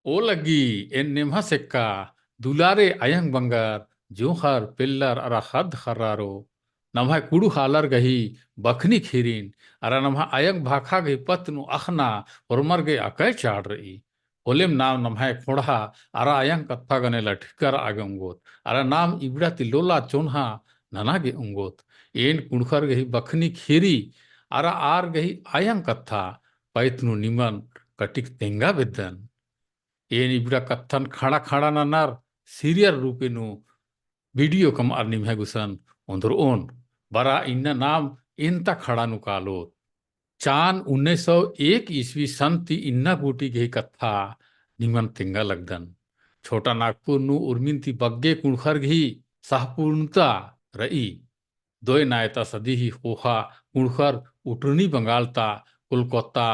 ओ लगी एन नेम्हा सेक्का दुलारे अयंग बंगर जोहर पिल्लर अरा हद खर्रारो नम्हा कुडू हालर गही बखनी खीरीन अरा नम्हा अयंग भाखा गही पत्नु अखना और गई अकय चाड़ रही ओलेम नाम नम्हा खोड़ा अरा अयंग कत्था गने लठकर आगे उंगोत अरा नाम इबड़ा तिलोला चोन्हा नना गे उंगोत एन कुड़खर गही बखनी खीरी अरा आर गही अयंग कत्था पैतनु निमन कटिक तेंगा बेदन ಏನ್ ಇಬ್ರ ಕಥನ್ ಖಾಣ ಖಾಣ ನನ್ನಾರ್ सीरियर रूपेनु वीडियो कम अर्निम है गुसन उधर ओन बरा इन्ना नाम इंता खड़ा नुकालो चान 1901 ईस्वी संति इन्ना गुटी गई कथा निमन तिंगा लगदन छोटा नागपुर नु उर्मिंती बग्गे कुणखर घी सहपूर्णता रई दोय नायता सदी ही होहा कुणखर उटरनी बंगालता कोलकाता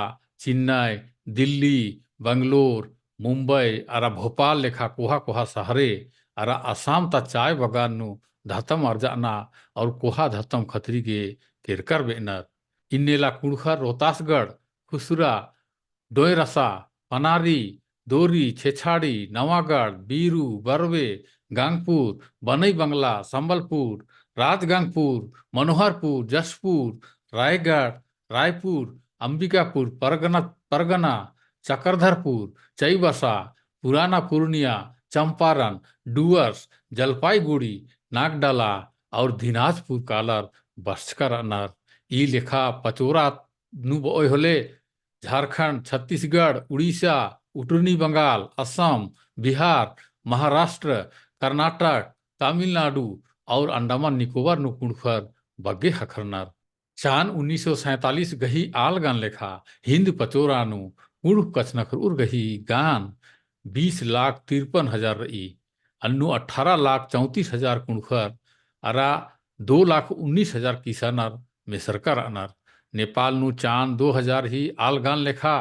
चेन्नई दिल्ली बंगलोर मुंबई अरा भोपाल लेखा कोहा कोहा शहरे अरा आसाम ता चाय बगान नु धतम अर्जाना और कोहा धतम खतरी के किरकर बेनर इन्नेला कुड़खर रोहतासगढ़ खुसरा डोयरसा पनारी दोरी छेछाड़ी नवागढ़ बीरू बरवे गांगपुर बनई बंगला संबलपुर राजगांगपुर मनोहरपुर जसपुर रायगढ़ रायपुर अंबिकापुर परगना चक्रधरपुर चईबसा पुराना पूर्णिया चंपारण डुअर्स जलपाईगुड़ी नागडाला और दिनाजपुर कालर बस्कर अनर ई लेखा पचोरा नुबोय होले झारखंड छत्तीसगढ़ उड़ीसा उत्तरी बंगाल असम बिहार महाराष्ट्र कर्नाटक तमिलनाडु और अंडमान निकोबार नुकुणखर बग्गे हखरनर चान 1947 गही आलगान लेखा हिंद पचोरानु उड़ कचनखर उर गही गान 20,53,000 रई अन्नु 18,34,000 कुणखर अरा 2,19,000 किसानर में सरकार अनर नेपाल नु चांद 2000 ही आलगान लेखा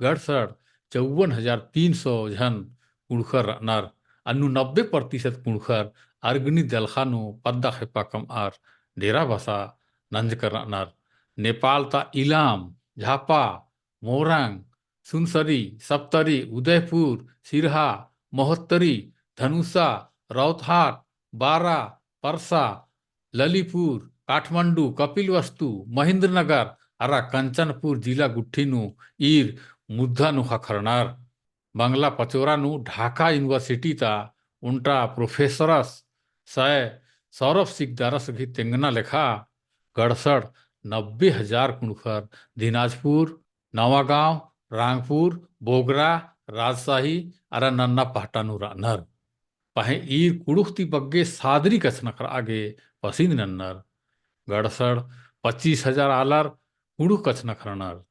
गड़सड़ 54,300 जन कुणखर owner Annu 90% कुणखर अर्गनी दलखानु Padda खेपा come are डेरा बसा नंजकर अनर नेपाल ता इलाम झापा मोरंग सुनसरी सप्तरी उदयपुर सिरहा महोत्तरी धनुषा रौतहाट बारा परसा ललीपुर काठमांडू कपिलवस्तु महेंद्रनगर अरा कंचनपुर जिला गुट्ठीनु ईर मुद्दानु हखरनार बांग्ला पचोरानु ढाका यूनिवर्सिटी ता उनटा प्रोफेसरस सय सौरभ सिकदारस भी तेंगना लेखा गड़सड़ 90,000 कुणखर दिनाजपुर नवागांव रांगपुर बोगरा राजशाही अरा नन्ना पहटानु रानर पहे ईर कुड़ुखती बग्गे सादरी कचनखर आगे पसीन नन्नर गड़सड़ 25,000 आलर कुड़ु कचनखरनर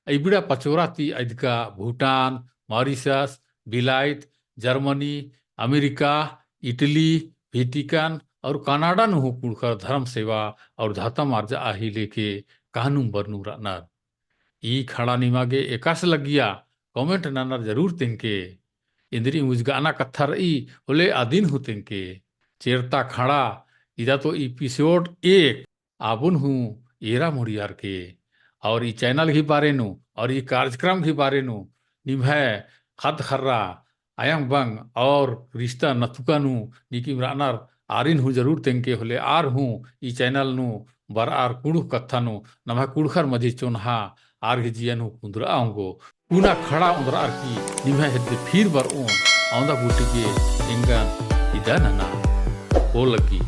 इबड़ा पचोराती अदका भूटान मॉरिशस बिलायत जर्मनी अमेरिका इटली वेटिकन और कनाडा नु कुड़खर धर्म सेवा और धातम आर्जा आही लेके कानून बरनू रानर ई खड़ा निमागे एकास लगिया कमेंट नानर जरूर तेंके इंद्री मुजगाना कत्था रही बोले आदिन हूँ तेंके चेरता खड़ा इदा तो एपिसोड 1 आबुन हूँ एरा मोरियार के और ई चैनल ही बारे नु और ई कार्यक्रम ही बारे नु निभे खद खर्रा आयंग बंग और रिश्ता नथुका नु निकिम रानर आरिन हूँ जरूर तेंके होले आर हूँ ई चैनल नु बर आर कुड़ु कत्था नु नभा कुड़खर मधी चोन्हा आर जियन हूँ कुंदरा आऊंगो पूना खड़ा उंदरा आर की निभे हेदे फिर बर ओन औंदा बूटी के इंगन इदा नना ओ लगी